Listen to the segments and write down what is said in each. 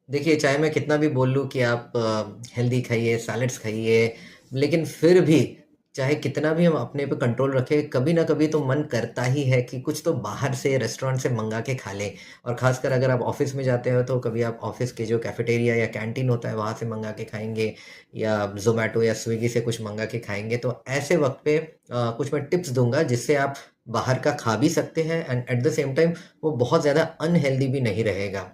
देखिए, चाहे मैं कितना भी बोल लूँ कि आप हेल्दी खाइए, सैलेड्स खाइए, लेकिन फिर भी चाहे कितना भी हम अपने पे कंट्रोल रखें, कभी न कभी तो मन करता ही है कि कुछ तो बाहर से रेस्टोरेंट से मँगा के खा लें। और ख़ासकर अगर आप ऑफ़िस में जाते हो, तो कभी आप ऑफ़िस के जो कैफ़ेटेरिया या कैंटीन होता है, वहाँ से मँगा के खाएँगे या ज़ोमैटो या स्विगी से कुछ मँगा के खाएँगे। तो ऐसे वक़्त पे कुछ मैं टिप्स दूँगा, जिससे आप बाहर का खा भी सकते हैं and at the same time वो बहुत ज़्यादा अनहेल्दी भी नहीं रहेगा।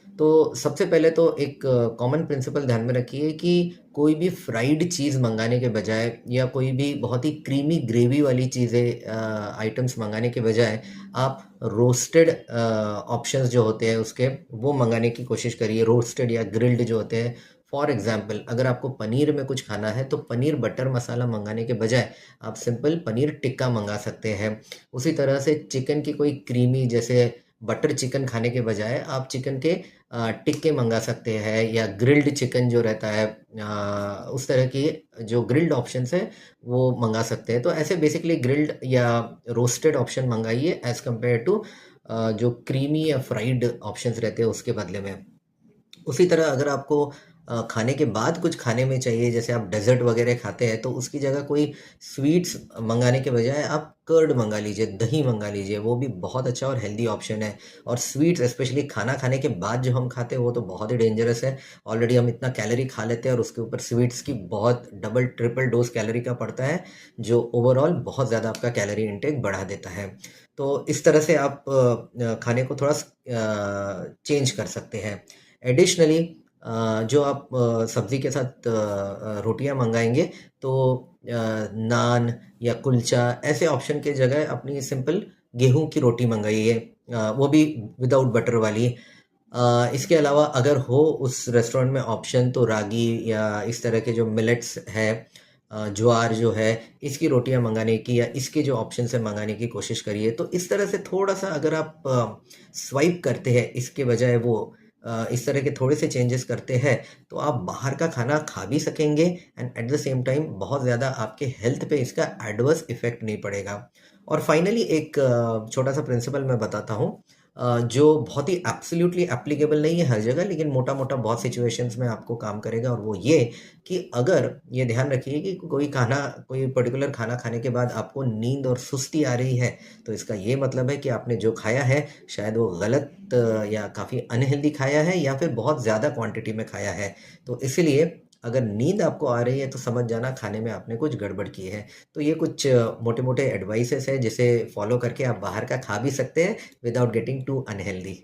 तो सबसे पहले तो एक कॉमन प्रिंसिपल ध्यान में रखिए कि कोई भी फ्राइड चीज़ मँगाने के बजाय या कोई भी बहुत ही क्रीमी ग्रेवी वाली चीज़ें आइटम्स मँगाने के बजाय आप रोस्टेड ऑप्शंस जो होते हैं उसके वो मँगाने की कोशिश करिए। रोस्टेड या ग्रिल्ड जो होते हैं, फॉर एग्ज़ाम्पल अगर आपको पनीर में कुछ खाना है तो पनीर बटर मसाला मँगाने के बजाय आप सिंपल पनीर टिक्का मँगा सकते हैं। उसी तरह से चिकन की कोई क्रीमी जैसे बटर चिकन खाने के बजाय आप चिकन के टिक्के मँगा सकते हैं या ग्रिल्ड चिकन जो रहता है उस तरह की जो ग्रिल्ड ऑप्शंस हैं वो मँगा सकते हैं। तो ऐसे बेसिकली ग्रिल्ड या रोस्टेड ऑप्शन मँगाइए एज़ कम्पेयर टू जो क्रीमी या फ्राइड ऑप्शंस रहते हैं उसके बदले में। उसी तरह अगर आपको खाने के बाद कुछ खाने में चाहिए, जैसे आप डेज़र्ट वग़ैरह खाते हैं, तो उसकी जगह कोई स्वीट्स मँगाने के बजाय आप कर्ड मँगा लीजिए, दही मँगा लीजिए, वो भी बहुत अच्छा और हेल्दी ऑप्शन है। और स्वीट्स स्पेशली खाना खाने के बाद जो हम खाते हैं, वो तो बहुत ही डेंजरस है। ऑलरेडी हम इतना कैलोरी खा लेते हैं और उसके ऊपर स्वीट्स की बहुत डबल, ट्रिपल डोज़ कैलोरी का पड़ता है, जो ओवरऑल बहुत ज़्यादा आपका कैलोरी इंटेक बढ़ा देता है। तो इस तरह से आप खाने को थोड़ा चेंज कर सकते हैं। एडिशनली जो आप सब्ज़ी के साथ रोटियाँ मँगाएँगे तो नान या कुलचा ऐसे ऑप्शन की जगह अपनी सिंपल गेहूँ की रोटी मँगाइए, वो भी विदाउट बटर वाली। इसके अलावा अगर हो उस रेस्टोरेंट में ऑप्शन तो रागी या इस तरह के जो मिलेट्स है, ज्वार जो है, इसकी रोटियाँ मँगाने की या इसके जो ऑप्शंस है मँगाने की कोशिश करिए। तो इस तरह से थोड़ा-सा अगर आप स्वाइप करते हैं इसके बजाय वो इस तरह के थोड़े से चेंजेस करते हैं, तो आप बाहर का खाना खा भी सकेंगे and at the same time बहुत ज़्यादा आपके हेल्थ पे इसका एडवर्स इफ़ेक्ट नहीं पड़ेगा। और फाइनली एक छोटा-सा प्रिंसिपल मैं बताता हूँ, जो बहुत ही एब्सोल्यूटली एप्लीकेबल नहीं है हर जगह, लेकिन मोटा-मोटा बहुत सिचुएशंस में आपको काम करेगा, और वो ये कि अगर ये ध्यान रखिए कि कोई पर्टिकुलर खाना खाने के बाद आपको नींद और सुस्ती आ रही है, तो इसका ये मतलब है कि आपने जो खाया है शायद वो गलत या काफ़ी अनहेल्दी खाया है या फिर बहुत ज़्यादा क्वांटिटी में खाया है। तो इसीलिए अगर नींद आपको आ रही है तो समझ जाना खाने में आपने कुछ गड़बड़ की है। तो ये कुछ मोटे-मोटे एडवाइसेज़ हैं जिसे फ़ॉलो करके आप बाहर का खा भी सकते हैं विदाउट गेटिंग टू अनहेल्दी।